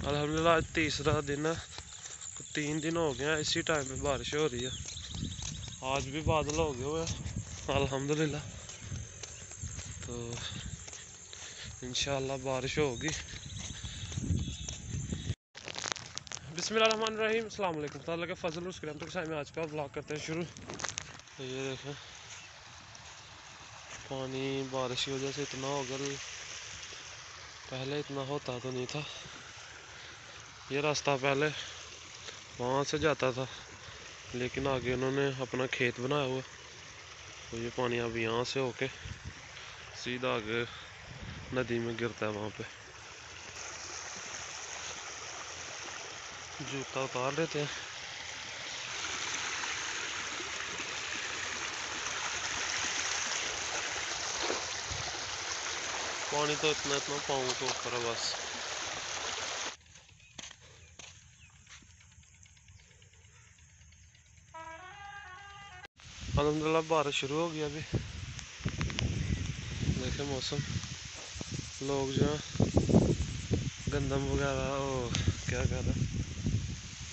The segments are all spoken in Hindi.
अल्हम्दुलिल्लाह आज तीसरा दिन है। 3 दिन हो गए हैं इसी टाइम पे बारिश हो रही है। आज भी बादल हो गए हुए हैं अल्हम्दुलिल्लाह, तो इंशाअल्लाह बारिश होगी। बिस्मिल्लाहिर्रहमानिर्रहीम, अस्सलाम वालेकुम। ताला के फजल उसके रहमत के साथ में आज का व्लॉग करते हैं शुरू। तो ये देखें पानी बारिश की वजह से इतना हो गया, पहले इतना होता तो नहीं था। ये रास्ता पहले वहाँ से जाता था, लेकिन आगे उन्होंने अपना खेत बनाया हुआ, तो ये पानी अब यहाँ से होके सीधा आगे नदी में गिरता है। वहाँ पे जूता उतार लेते हैं। पानी तो इतना पाँव के ऊपर है बस। अल्हम्दुलिल्लाह बारिश शुरू हो गई। अभी देखे मौसम, लोग जो है गंदम वगैरह क्या कह रहे हैं,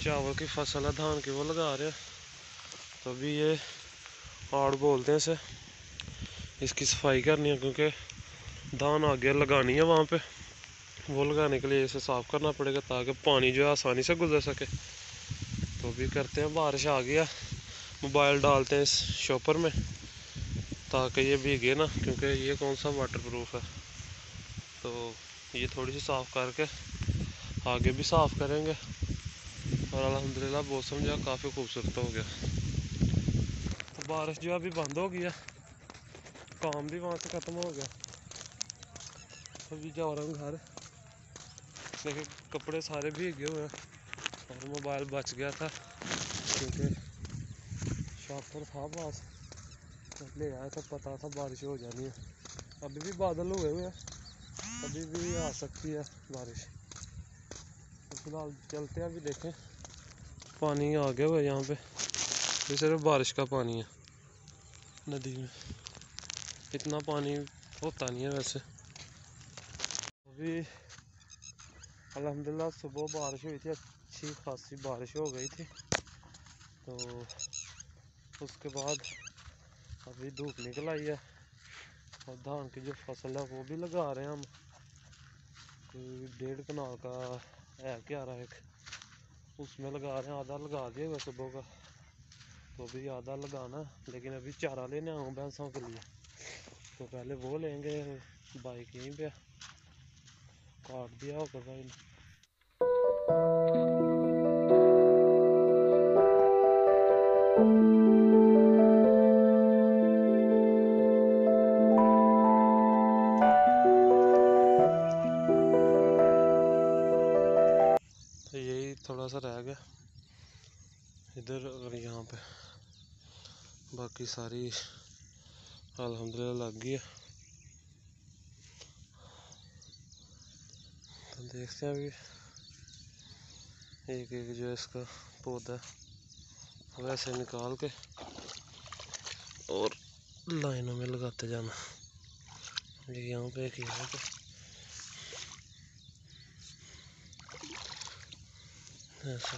चावल की फसल है धान की, वो लगा रहे हैं। तो अभी ये आड़ बोलते हैं इसे, इसकी सफाई करनी है क्योंकि धान आगे लगानी है वहाँ पे। वो लगाने के लिए इसे साफ़ करना पड़ेगा ताकि पानी जो है आसानी से गुजर सके। तो भी करते हैं, बारिश आ गया, मोबाइल डालते हैं इस शॉपर में ताकि ये भीगे ना, क्योंकि ये कौन सा वाटर प्रूफ है। तो ये थोड़ी सी साफ़ करके आगे भी साफ़ करेंगे। और अल्हम्दुलिल्लाह मौसम जो है काफ़ी खूबसूरत हो गया। तो बारिश जो अभी बंद हो गया, काम भी वहाँ से ख़त्म हो गया। अभी जा रहा हूँ घर। देखिए कपड़े सारे भीगे हुए हैं और मोबाइल बच गया था क्योंकि शॉपर था पास, तो ले आया था, पता था बारिश हो जानी है। अभी भी बादल हुए हुए हैं, अभी भी आ सकती है बारिश। तो फिलहाल चलते हैं। अभी देखें पानी आ गया हुआ है यहाँ पे, ये सिर्फ बारिश का पानी है। नदी में इतना पानी होता नहीं है वैसे। अभी अल्हम्दुलिल्लाह सुबह बारिश हुई थी, अच्छी खासी बारिश हो गई थी। तो उसके बाद अभी धूप निकल आई है और धान की जो फसल है वो भी लगा रहे हैं हम। कोई 1.5 कनाल का है क्या रहा एक, उसमें लगा रहे हैं। आधा लगा दिया हुआ सुबह का, तो अभी आधा लगाना, लेकिन अभी चारा लेने आऊँ भैंसों के लिए, तो पहले वो लेंगे। बाइक यहीं पे काट दिया होगा भाई ने। तो यही थोड़ा सा रह गया इधर और यहाँ पे, बाकी सारी अल्हम्दुलिल्लाह लग गई है। तो देखते हैं अभी एक एक जो इसका पौधा वैसे निकाल के और लाइनों में लगाते जाना। ये यहाँ पे एक यहाँ पे ऐसा।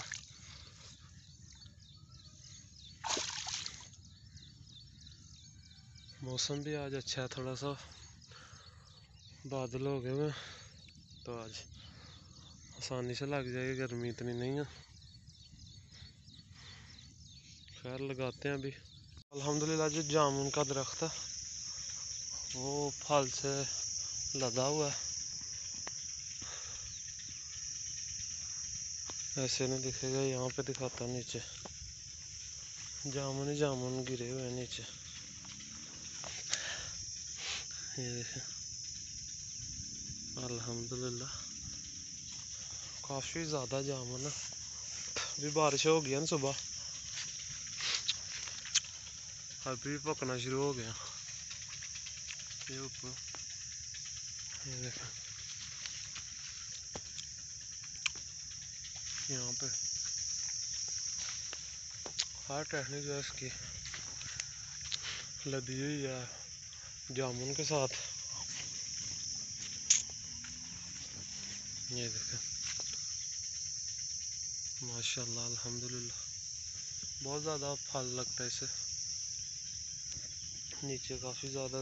मौसम भी आज अच्छा है, थोड़ा सा बादल हो गए हुए, तो आज आसानी से लग जाएगी, गर्मी इतनी नहीं है। खैर लगाते हैं अभी। अल्हम्दुलिल्लाह जो जामुन का दरख्त है वो फल से लदा हुआ है, ऐसे नहीं दिखेगा, यहाँ पे दिखाता नीचे जामुन ही जामुन गिरे हुए हैं नीचे। ये देखें अल्हम्दुलिल्लाह काफ़ी ज़्यादा जामुन है। अभी बारिश हो गया ना सुबह, अभी पकना शुरू हो गया। ये ऊपर ये देखें, यहाँ पे हर टहनी जो है इसकी लदी हुई है जामुन के साथ। ये देखें माशाल्लाह अल्हम्दुलिल्लाह बहुत ज़्यादा फल लगता है इसे। नीचे काफ़ी ज़्यादा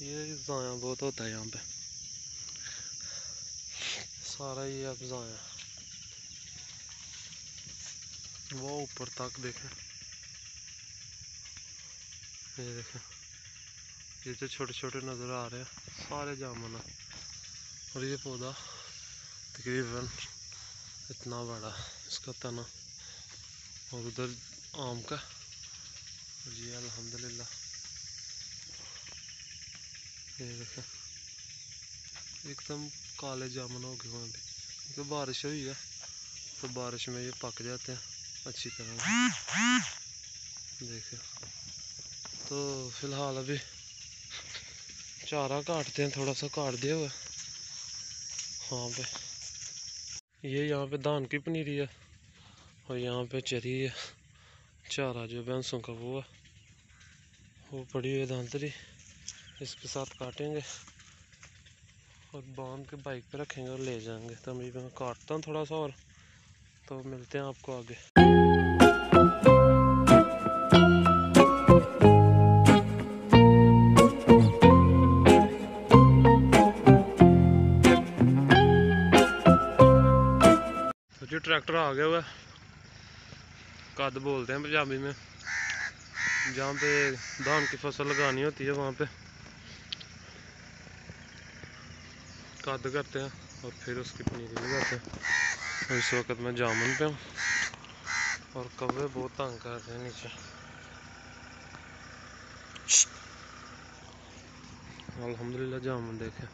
ये ज़ाया बहुत होता है यहाँ पे, सारा ये अब ज़ाया। वो ऊपर तक देखें, ये देखें, ये जो छोटे छोटे नज़र आ रहे हैं सारे जामुन है। और ये पौधा तकरीबन इतना बड़ा इसका तना, और उधर आम का। और ये अल्हम्दुलिल्लाह ये देखें एकदम काले जामुन हो गए वहाँ पे, क्योंकि बारिश हुई है तो बारिश में ये पक जाते हैं अच्छी तरह से। देखें तो फिलहाल अभी चारा काटते हैं, थोड़ा सा काट दिया हुआ हाँ पे। ये यहाँ पे धान की पनीरी है और यहाँ पे चरी है, चारा जो भैंसों का वो है, वो पड़ी हुई धांतरी, इसके साथ काटेंगे और बांध के बाइक पे रखेंगे और ले जाएंगे। तो अभी मैं काटता हूँ थोड़ा सा और, तो मिलते हैं आपको आगे। तो जी ट्रैक्टर आ गया हुआ है, कद बोलते हैं पंजाबी में, जहाँ पे धान की फसल लगानी होती है वहाँ पे कद करते हैं और फिर उसकी पनीरी लगाते हैं। और इस वक्त मैं जामुन पे हूँ और कौवे बहुत तंग कर रहे हैं नीचे। अल्हम्दुलिल्लाह जामुन देखें,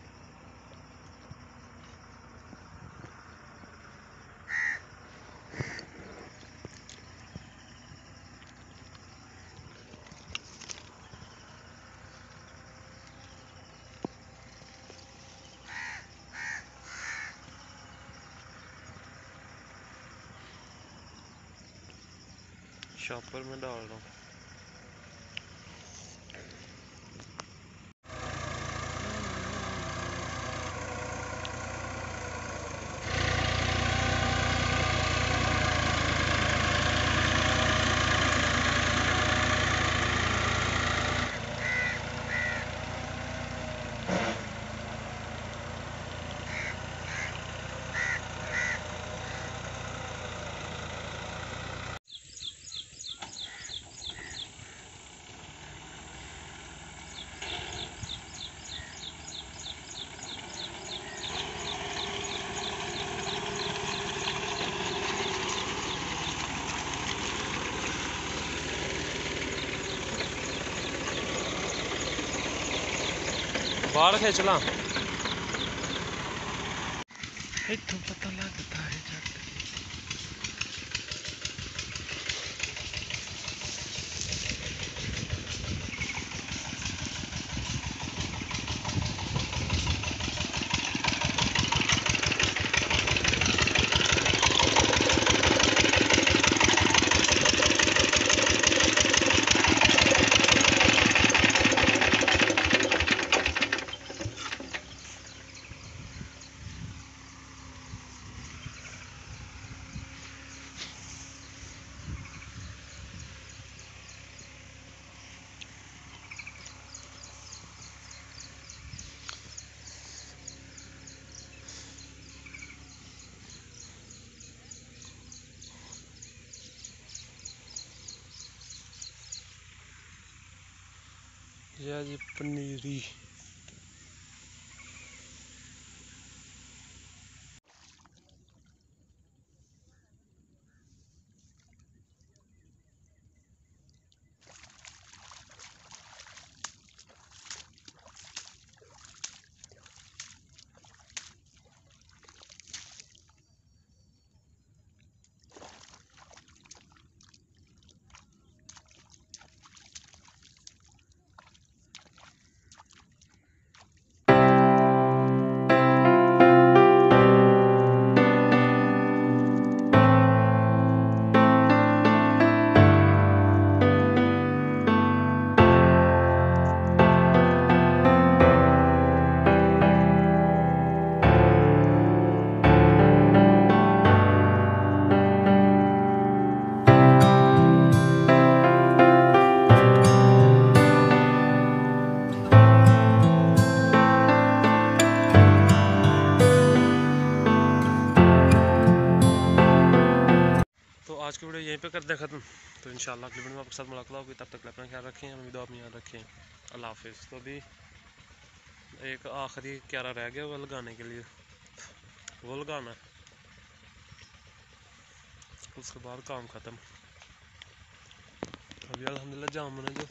शॉपर में डाल रहा हूँ। बाहर खिंचला इत्थों पता लगता है जट। यह जी पनीरी। करते हैं ख़त्म। तो इंशाल्लाह अगली वीडियो में आपके साथ मुलाकात होगी, तब तक अपना ख्याल रखें, हमें दुआ में याद रखें। अल्लाह हाफिज़। तो अभी एक आखिरी क्यारा रह गया वो लगाने के लिए, वो लगाना है, उसके बाद काम ख़त्म। अभी अल्हम्दुलिल्लाह जामुन है जो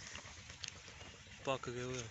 पक गए हुए हैं।